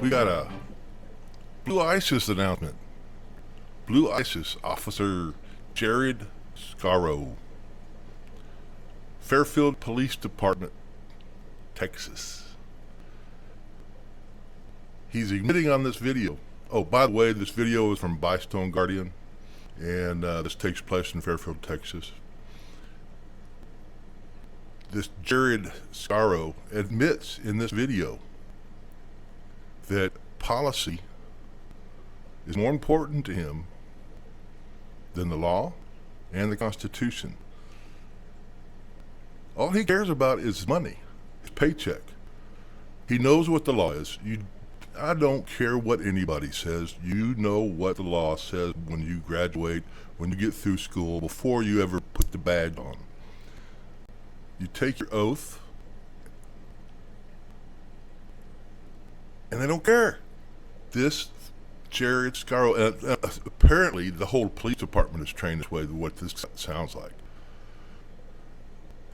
We got a Blue ISIS announcement. Blue ISIS Officer Jared Scarrow, Fairfield Police Department, Texas. He's admitting on this video. Oh, by the way, this video is from Bystone Guardian, and this takes place in Fairfield, Texas. This Jared Scarrow admits in this video that policy is more important to him than the law and the Constitution. All he cares about is money, his paycheck. He knows what the law is. I don't care what anybody says. You know what the law says when you graduate, when you get through school, before you ever put the badge on. You take your oath, and they don't care. This Jared Scarrow, apparently the whole police department is trained this way, what this sounds like.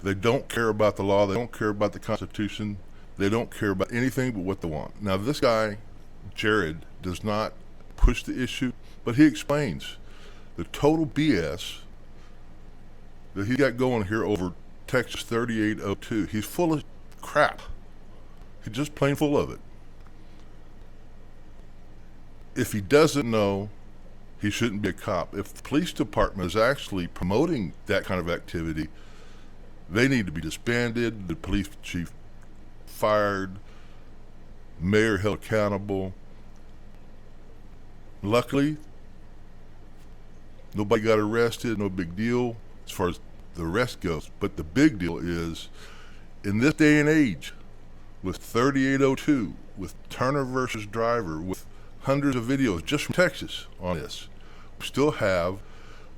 They don't care about the law, they don't care about the Constitution, they don't care about anything but what they want. Now this guy, Jared, does not push the issue, but he explains the total BS that he got going here over Texas 3802. He's full of crap. He's just plain full of it. If he doesn't know, he shouldn't be a cop. If the police department is actually promoting that kind of activity, they need to be disbanded, the police chief fired, mayor held accountable. Luckily, nobody got arrested, no big deal as far as the arrest goes. But the big deal is, in this day and age, with 3802, with Turner versus Driver, with hundreds of videos just from Texas on this, we still have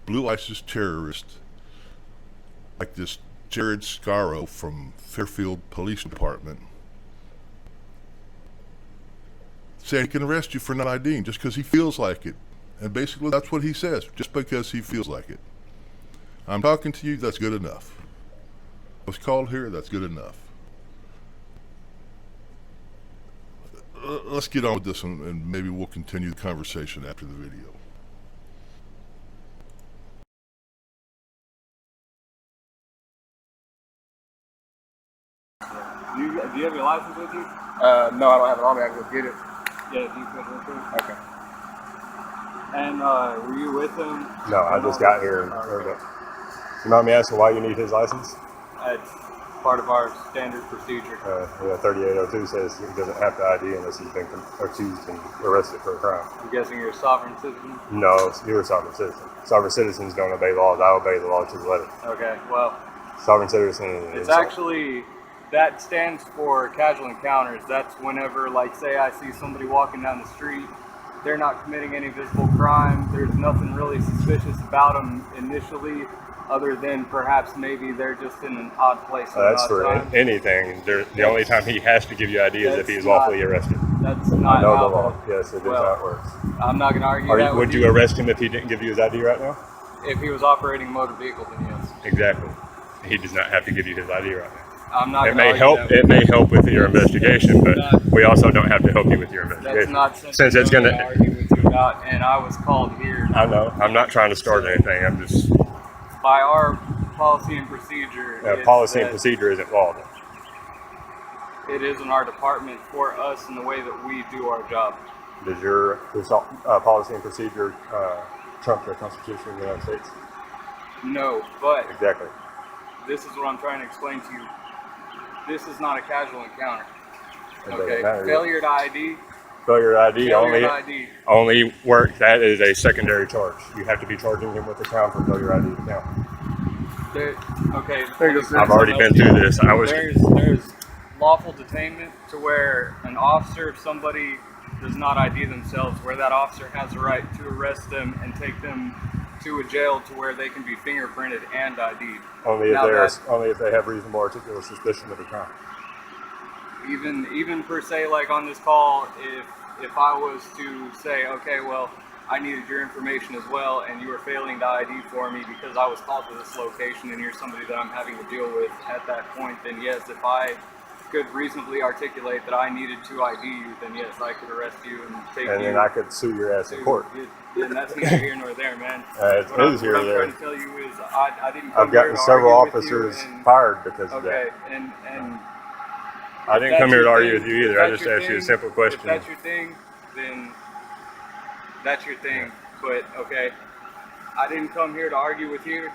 Blue ISIS terrorists like this Jared Scarrow from Fairfield Police Department saying he can arrest you for not IDing just because he feels like it. And basically that's what he says, just because he feels like it. I'm talking to you, that's good enough. I was called here, that's good enough. Let's get on with this one, and maybe we'll continue the conversation after the video. Do you have your license with you? No, I don't have it on me. I can go get it. Yeah, do you put it with Okay. And were you with him? No, I just got here and heard it. You mind me asking why you need his license? It's part of our standard procedure. 3802 says he doesn't have to ID unless he's been accused and arrested for a crime. I'm guessing you're a sovereign citizen? No, you're a sovereign citizen. Sovereign citizens don't obey laws. I obey the law to the letter. Okay, well, Sovereign citizen it's actually, that stands for casual encounters. That's whenever, like, say I see somebody walking down the street, they're not committing any visible crime, there's nothing really suspicious about them initially, other than perhaps maybe they're just in an odd place. That's for anything. The only time he has to give you ID is if he is lawfully arrested. That's not I know how the law. Yes, it is how it works. I'm not going to argue that. Would you arrest him if he didn't give you his ID right now? If he was operating a motor vehicle, then yes. Exactly. He does not have to give you his ID right now. I'm not. It may help. It may help with your investigation, but we also don't have to help you with your investigation. That's not since it's going to argue with you about. And I was called here. I know. I'm not trying to start anything. I'm just. By our policy and procedure. Policy and procedure isn't law. It is in our department for us in the way that we do our job. Does your policy and procedure trump the Constitution of the United States? No, but exactly. This is what I'm trying to explain to you. This is not a casual encounter. Okay, failure to ID. Failure to ID only work. That is a secondary charge. You have to be charging him with a count for failure ID to count. Okay. I've already been through this. There's lawful detainment to where an officer, if somebody does not ID themselves, where that officer has a right to arrest them and take them to a jail to where they can be fingerprinted and ID'd. Only if they have reasonable articulable suspicion of a crime. Even per se, like on this call, if I was to say, okay, well, I needed your information as well, and you were failing to ID for me because I was called to this location and you're somebody that I'm having to deal with at that point, then yes, if I could reasonably articulate that I needed to ID you, then yes, I could arrest you and take you. And then I could sue your ass in court. And that's neither here nor there, man. It is here or what there. I'm trying to tell you is I didn't come I've here gotten to several argue with officers you and, fired because of okay, that. and I didn't that's come here to your argue thing, with you either. if I that's just your asked you a thing, simple question. If that's your thing, then that's your thing. But okay, I didn't come here to argue with you.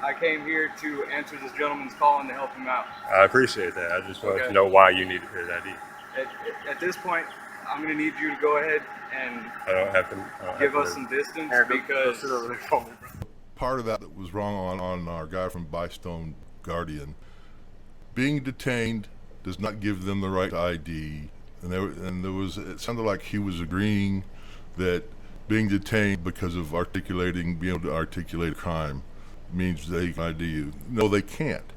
I came here to answer this gentleman's call and to help him out. I appreciate that. I just wanted Okay. to know why you needed his ID. At this point, I'm going to need you to go ahead and I don't have to give us some distance because Part of that was wrong on our guy from Bystone Guardian. Being detained does not give them the right to ID, and there was, it sounded like he was agreeing that being detained because of being able to articulate a crime means they can ID you. No, they can't.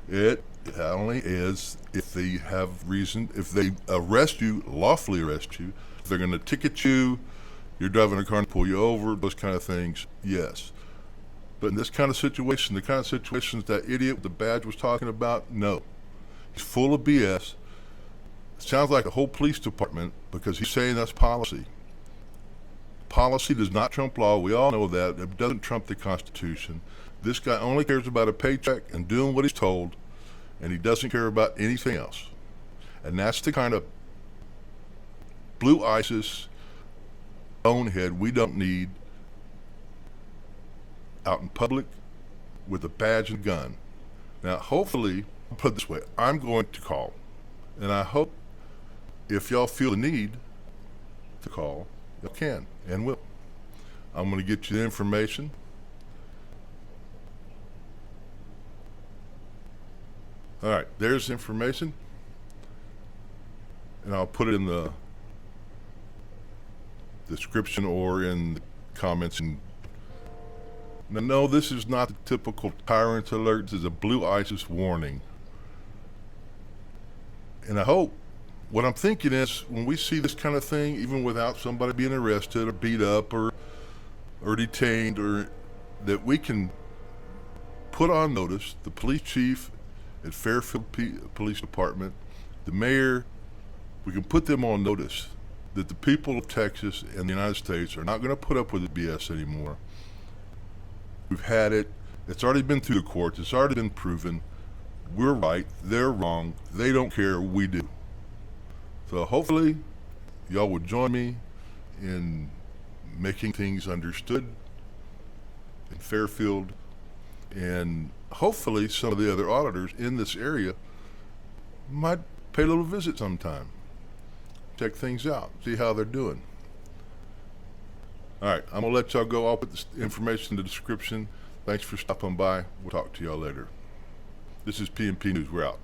It only is if they have reason, if they lawfully arrest you, if they're going to ticket you, you're driving a car and pull you over, those kind of things, yes. But in this kind of situation, the kind of situations that idiot with the badge was talking about, no. He's full of BS. It sounds like the whole police department, because he's saying that's policy. Policy does not trump law. We all know that. It doesn't trump the Constitution. This guy only cares about a paycheck and doing what he's told, and he doesn't care about anything else. And that's the kind of blue ISIS bonehead we don't need out in public with a badge and gun. Now, hopefully, I'll put it this way, I'm going to call, and I hope if y'all feel the need to call, you can and will. I'm going to get you the information. All right, there's information, and I'll put it in the description or in the comments. And now, no, this is not the typical tyrant alert. This is a blue ISIS warning. And I hope, what I'm thinking is, when we see this kind of thing, even without somebody being arrested or beat up or detained, or that we can put on notice the police chief at Fairfield Police Department, the mayor, we can put them on notice that the people of Texas and the United States are not going to put up with the BS anymore. We've had it. It's already been through the courts. It's already been proven. We're right. They're wrong. They don't care. We do. So hopefully y'all will join me in making things understood in Fairfield, and hopefully some of the other auditors in this area might pay a little visit sometime. Check things out, see how they're doing. All right, I'm gonna let y'all go. I'll put this information in the description. Thanks for stopping by. We'll talk to y'all later. This is PNP News. We're out.